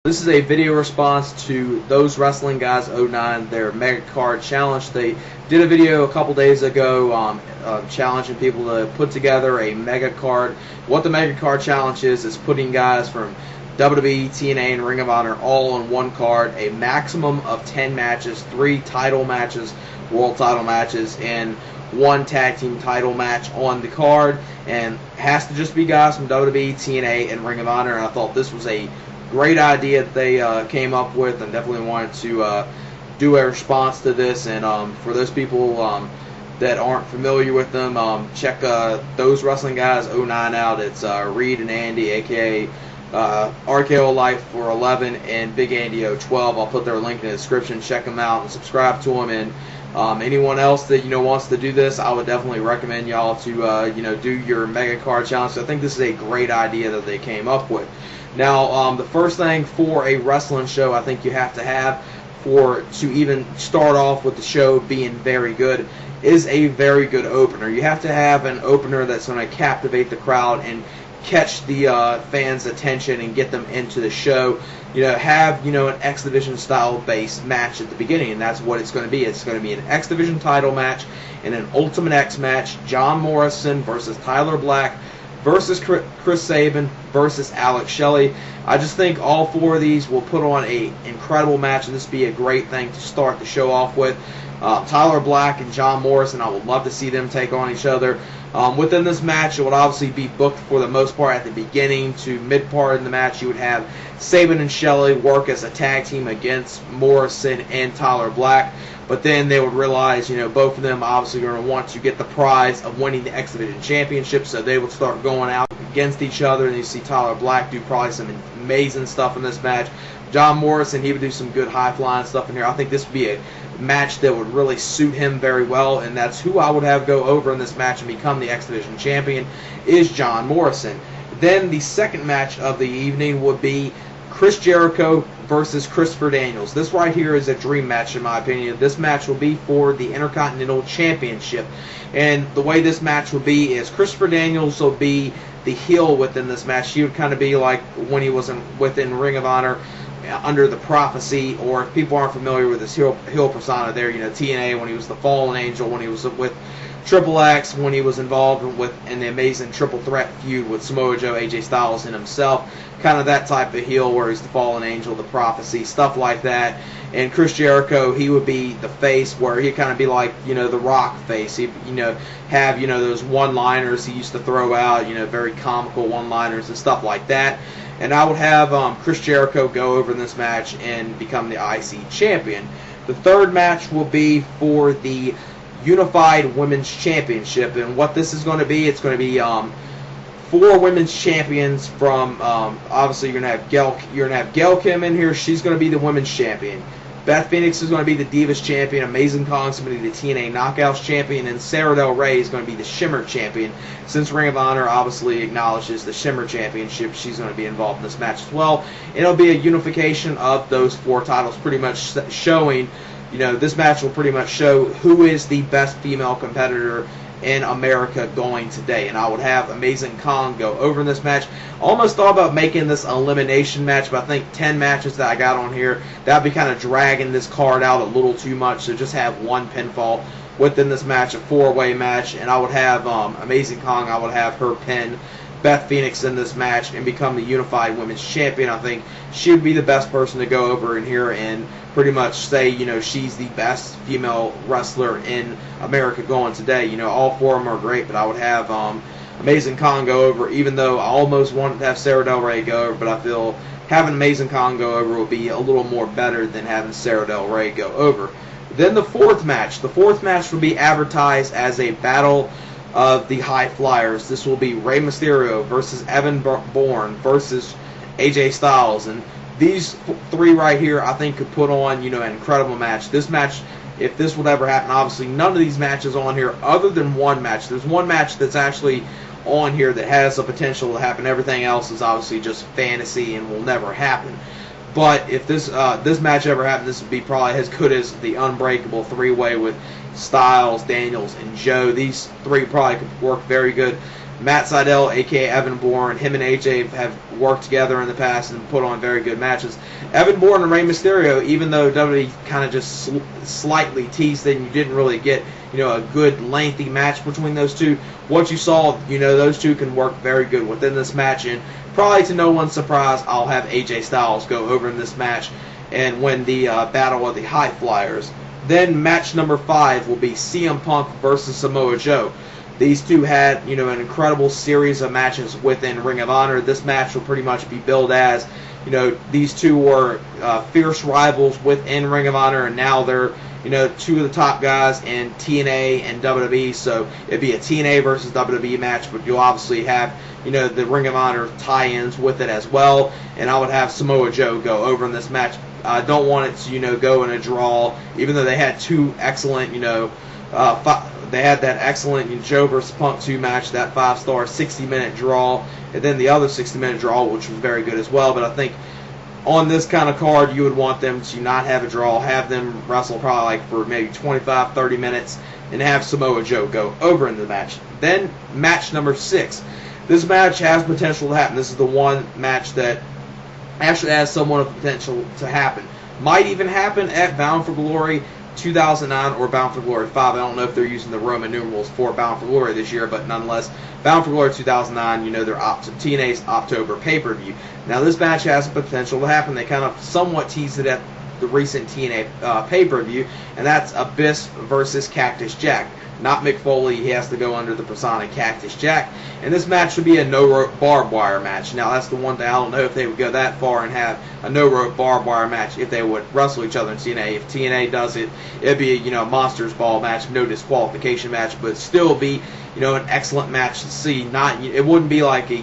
This is a video response to Those Wrestling Guys 09, their Mega Card Challenge. They did a video a couple days ago challenging people to put together a Mega Card. What the Mega Card Challenge is putting guys from WWE, TNA, and Ring of Honor all on one card, a maximum of 10 matches, 3 title matches, world title matches, and 1 tag team title match on the card, and has to just be guys from WWE, TNA, and Ring of Honor. And I thought this was a great idea that they came up with, and definitely wanted to do a response to this. And for those people that aren't familiar with them, check Those Wrestling Guys 09 out. It's Reed and Andy, aka RKO Life for 11 and Big Andy 012. I'll put their link in the description. Check them out and subscribe to them. And anyone else that wants to do this, I would definitely recommend y'all to do your Mega Card Challenge. So I think this is a great idea that they came up with. Now, the first thing for a wrestling show I think you have to have to even start off with the show being very good is a very good opener. You have to have an opener that's going to captivate the crowd and catch the fans' attention and get them into the show. Have an X Division style based match at the beginning, and that's what it's going to be. It's going to be an X Division title match and an Ultimate X match. John Morrison versus Tyler Black versus Chris Sabin versus Alex Shelley. I just think all 4 of these will put on an incredible match, and this would be a great thing to start the show off with. Tyler Black and John Morrison, I would love to see them take on each other. Within this match, it would obviously be booked for the most part at the beginning to mid part in the match. You would have Sabin and Shelley work as a tag team against Morrison and Tyler Black. But then they would realize, both of them obviously are going to want to get the prize of winning the X Division Championship, so they would start going out against each other, and you see Tyler Black do probably some amazing stuff in this match. John Morrison, he would do some good high-flying stuff in here. I think this would be a match that would really suit him very well, and that's who I would have go over in this match and become the X Division Champion, is John Morrison. Then the second match of the evening would be Chris Jericho versus Christopher Daniels. This right here is a dream match in my opinion. This match will be for the Intercontinental Championship. And the way this match will be is Christopher Daniels will be the heel within this match. He would kind of be like when he was within Ring of Honor under the Prophecy, or if people aren't familiar with his heel persona there, TNA when he was the Fallen Angel, when he was with Triple X, when he was involved in the amazing Triple Threat feud with Samoa Joe, AJ Styles, and himself. Kind of that type of heel where he's the Fallen Angel, the Prophecy, stuff like that. And Chris Jericho, he would be the face where he'd kind of be like, the Rock face. He'd, have, those one-liners he used to throw out, very comical one-liners and stuff like that. And I would have Chris Jericho go over in this match and become the IC champion. The third match will be for the Unified Women's Championship, and what this is going to be, it's going to be 4 women's champions from obviously you're gonna have Gail Kim in here. She's going to be the women's champion. Beth Phoenix is going to be the Divas champion. Amazing Kong's going to be the TNA Knockouts champion, and Sara Del Rey is going to be the Shimmer champion. Since Ring of Honor obviously acknowledges the Shimmer championship, she's going to be involved in this match as well. And it'll be a unification of those 4 titles, pretty much showing. This match will pretty much show who is the best female competitor in America going today. And I would have Amazing Kong go over in this match. Almost thought about making this an elimination match, but I think 10 matches that I got on here, that would be kind of dragging this card out a little too much. So just have 1 pinfall within this match, a 4-way match. And I would have Amazing Kong, I would have her pin Beth Phoenix in this match and become the Unified Women's Champion. I think she would be the best person to go over in here and pretty much say, she's the best female wrestler in America going today. All 4 of them are great, but I would have Amazing Kong go over, even though I almost wanted to have Sara Del Rey go over, but I feel having Amazing Kong go over will be a little more better than having Sara Del Rey go over. Then the fourth match. The fourth match will be advertised as a battle of the High Flyers. This will be Rey Mysterio versus Evan Bourne versus AJ Styles. And these 3 right here, I think, could put on, an incredible match. This match, if this would ever happen, obviously none of these matches on here, other than 1 match. There's 1 match that's actually on here that has the potential to happen. Everything else is obviously just fantasy and will never happen. But if this match ever happened, this would be probably as good as the Unbreakable 3-way with Styles, Daniels, and Joe. These 3 probably could work very good. Matt Sydal, aka Evan Bourne, him and AJ have worked together in the past and put on very good matches. Evan Bourne and Rey Mysterio, even though WWE kind of just slightly teased it and you didn't really get, a good lengthy match between those two, what you saw, those two can work very good within this match. And probably to no one's surprise, I'll have AJ Styles go over in this match and win the Battle of the High Flyers. Then match number 5 will be CM Punk versus Samoa Joe. These two had, an incredible series of matches within Ring of Honor. This match will pretty much be billed as, these two were fierce rivals within Ring of Honor, and now they're, two of the top guys in TNA and WWE. So it'd be a TNA versus WWE match, but you'll obviously have, the Ring of Honor tie-ins with it as well. And I would have Samoa Joe go over in this match. I don't want it to, go in a draw, even though they had two excellent, they had that excellent Joe versus Punk 2 match, that 5-star 60-minute draw, and then the other 60-minute draw, which was very good as well. But I think on this kind of card, you would want them to not have a draw, have them wrestle probably for maybe 25, 30 minutes, and have Samoa Joe go over in the match. Then match number 6. This match has potential to happen. This is the one match that actually has somewhat of potential to happen. Might even happen at Bound for Glory 2009 or Bound for Glory 5. I don't know if they're using the Roman numerals for Bound for Glory this year, but nonetheless, Bound for Glory 2009, they're TNA's October pay-per-view. Now, this match has the potential to happen. They kind of somewhat teased it at the recent TNA pay-per-view, and that's Abyss versus Cactus Jack. Not Mick Foley. He has to go under the persona Cactus Jack. And this match would be a no-rope barbed wire match. Now, that's the one thing I don't know if they would go that far and have a no-rope barbed wire match if they would wrestle each other in TNA. If TNA does it, it'd be a Monsters Ball match, no disqualification match, but still be an excellent match to see. Not it wouldn't be like a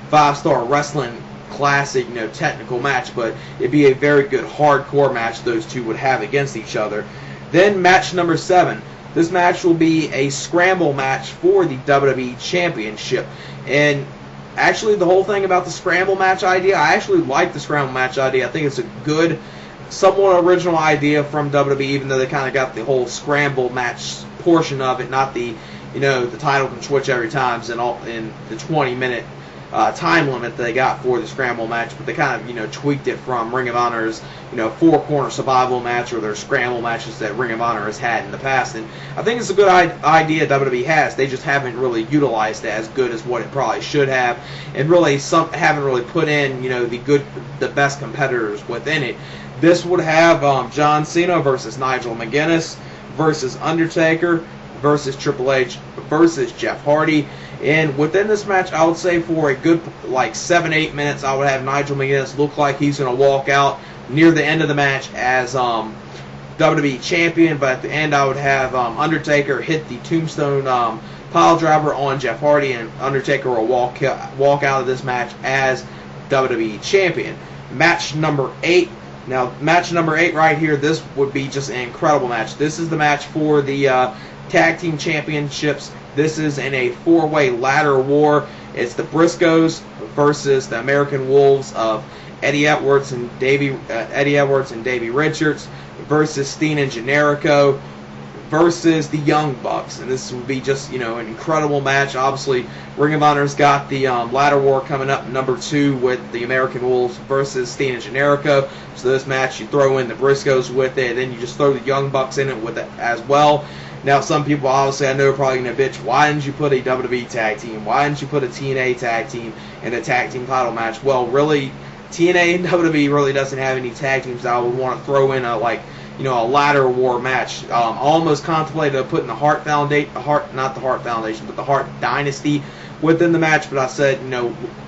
5-star wrestling classic technical match, but it'd be a very good hardcore match those two would have against each other. Then match number 7. This match will be a scramble match for the WWE Championship. And actually, the whole thing about the scramble match idea, I actually like the scramble match idea. I think it's a good, somewhat original idea from WWE, even though they kind of got the whole scramble match portion of it, not the, the title can switch every time in the 20-minute time limit that they got for the scramble match, but they kind of tweaked it from Ring of Honor's 4-corner survival match or their scramble matches that Ring of Honor has had in the past. And I think it's a good idea WWE has. They just haven't really utilized it as good as what it probably should have, and really haven't really put in the best competitors within it. This would have John Cena versus Nigel McGuinness versus Undertaker versus Triple H versus Jeff Hardy. And within this match, I would say for a good 7-8 minutes, I would have Nigel McGuinness look like he's going to walk out near the end of the match as WWE Champion. But at the end, I would have Undertaker hit the Tombstone pile driver on Jeff Hardy, and Undertaker will walk out of this match as WWE Champion. Match number 8. Now, match number 8 right here, this would be just an incredible match. This is the match for the Tag Team Championships. This is in a 4-way ladder war. It's the Briscoes versus the American Wolves of Eddie Edwards and Davey Richards versus Steen and Generico versus the Young Bucks. And this would be just an incredible match. Obviously, Ring of Honor's got the ladder war coming up, number 2, with the American Wolves versus Steen and Generico. So this match, you throw in the Briscoes with it, and then you just throw the Young Bucks in it with it as well. Now, some people, obviously, I know are probably going to bitch, why didn't you put a WWE tag team? Why didn't you put a TNA tag team in a tag team title match? Well, really, TNA and WWE really doesn't have any tag teams that I would want to throw in a ladder war match. I almost contemplated putting the Hart Dynasty within the match, but I said,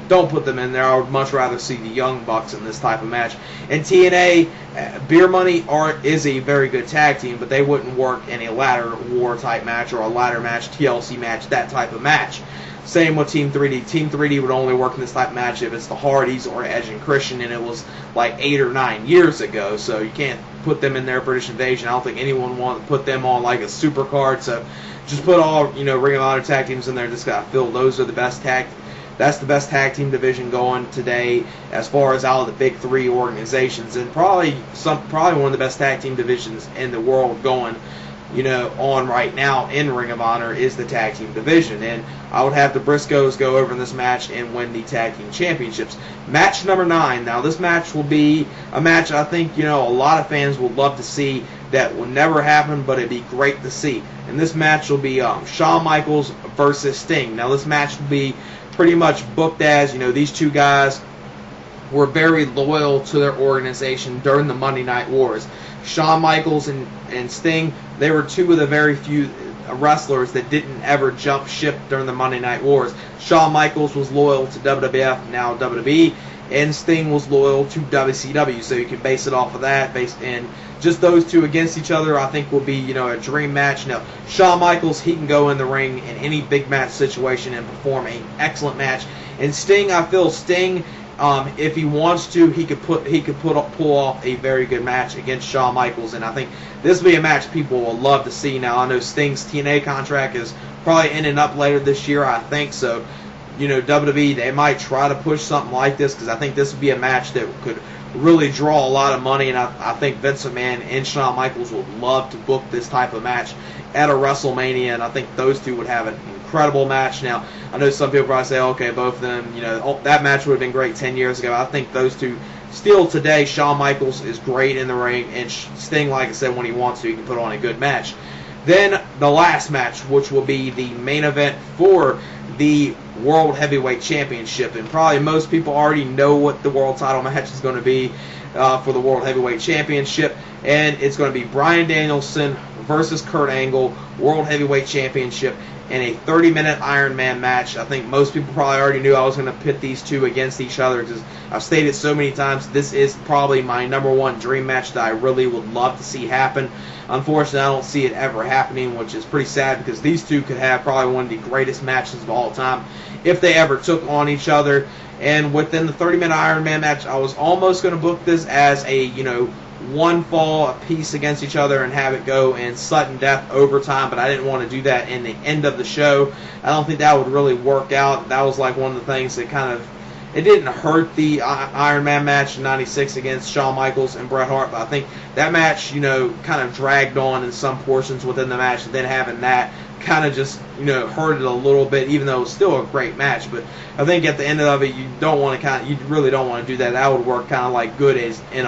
don't put them in there. I would much rather see the Young Bucks in this type of match. And TNA, Beer Money is a very good tag team, but they wouldn't work in a ladder war type match or a ladder match, TLC match, that type of match. Same with Team 3D. Team 3D would only work in this type of match if it's the Hardys or Edge and Christian, and it was 8 or 9 years ago, so you can't put them in there. British Invasion, I don't think anyone wants to put them on a super card, so just put all Ring of Honor tag teams in there. Just got to fill. Those are the best that's the best tag team division going today as far as out of the big 3 organizations, and probably one of the best tag team divisions in the world going on right now in Ring of Honor is the tag team division. And I would have the Briscoes go over in this match and win the tag team championships. Match number 9. Now, this match will be a match I think, a lot of fans would love to see. That will never happen, but it'd be great to see. And this match will be Shawn Michaels versus Sting. Now, this match will be pretty much booked as, these two guys were very loyal to their organization during the Monday Night Wars. Shawn Michaels and Sting, they were two of the very few wrestlers that didn't ever jump ship during the Monday Night Wars. Shawn Michaels was loyal to WWF, now WWE, and Sting was loyal to WCW, so you can base it off of that. And just those two against each other, I think, will be, a dream match. Now, Shawn Michaels, he can go in the ring in any big match situation and perform an excellent match. And Sting, I feel Sting, if he wants to, he could pull off a very good match against Shawn Michaels, and I think this will be a match people will love to see. Now, I know Sting's TNA contract is probably ending up later this year, I think, so WWE, they might try to push something like this, because I think this would be a match that could really draw a lot of money, and I think Vince McMahon and Shawn Michaels would love to book this type of match at a WrestleMania, and I think those two would have an incredible match. Now, I know some people probably say, okay, both of them, that match would have been great 10 years ago. I think those two, still today, Shawn Michaels is great in the ring, and Sting, like I said, when he wants to, he can put on a good match. Then the last match, which will be the main event for the World Heavyweight Championship, and probably most people already know what the world title match is going to be for the World Heavyweight Championship, and it's going to be Bryan Danielson versus Kurt Angle, World Heavyweight Championship, in a 30-minute Ironman match. I think most people probably already knew I was going to pit these two against each other, because I've stated so many times this is probably my #1 dream match that I really would love to see happen. Unfortunately, I don't see it ever happening, which is pretty sad, because these two could have probably one of the greatest matches of all time if they ever took on each other. And within the 30-minute Ironman match, I was almost going to book this as a, one fall apiece against each other and have it go in sudden death overtime, but I didn't want to do that in the end of the show. I don't think that would really work out. That was like one of the things that kind of, it didn't hurt the Iron Man match in '96 against Shawn Michaels and Bret Hart, but I think that match, kind of dragged on in some portions within the match, and then having that kind of just, hurt it a little bit, even though it was still a great match. But I think at the end of it, you really don't want to do that. That would work kind of like good as in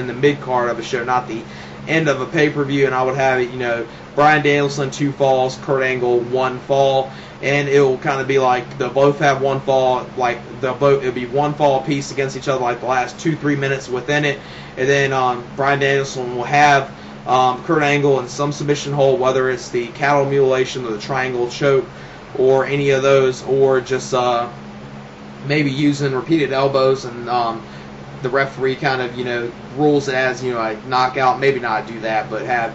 the mid card of a show, not the end of a pay-per-view. And I would have it, Bryan Danielson 2 falls, Kurt Angle 1 fall, and it will kind of be like they'll both have 1 fall, like it'll be 1 fall apiece against each other, like the last 2-3 minutes within it, and then Bryan Danielson will have Kurt Angle in some submission hold, whether it's the cattle mutilation or the triangle choke or any of those, or just maybe using repeated elbows, and the referee kind of rules it as a knockout. Maybe not do that, but have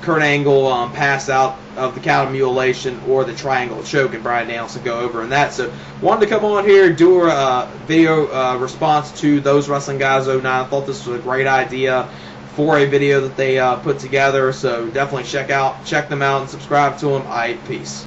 Kurt Angle pass out of the cattle mutilation or the triangle choke, and Bryan Danielson go over in that. So wanted to come on here, do a video response to Those Wrestling Guys 09. I thought this was a great idea for a video that they put together, so definitely check them out and subscribe to them. Peace.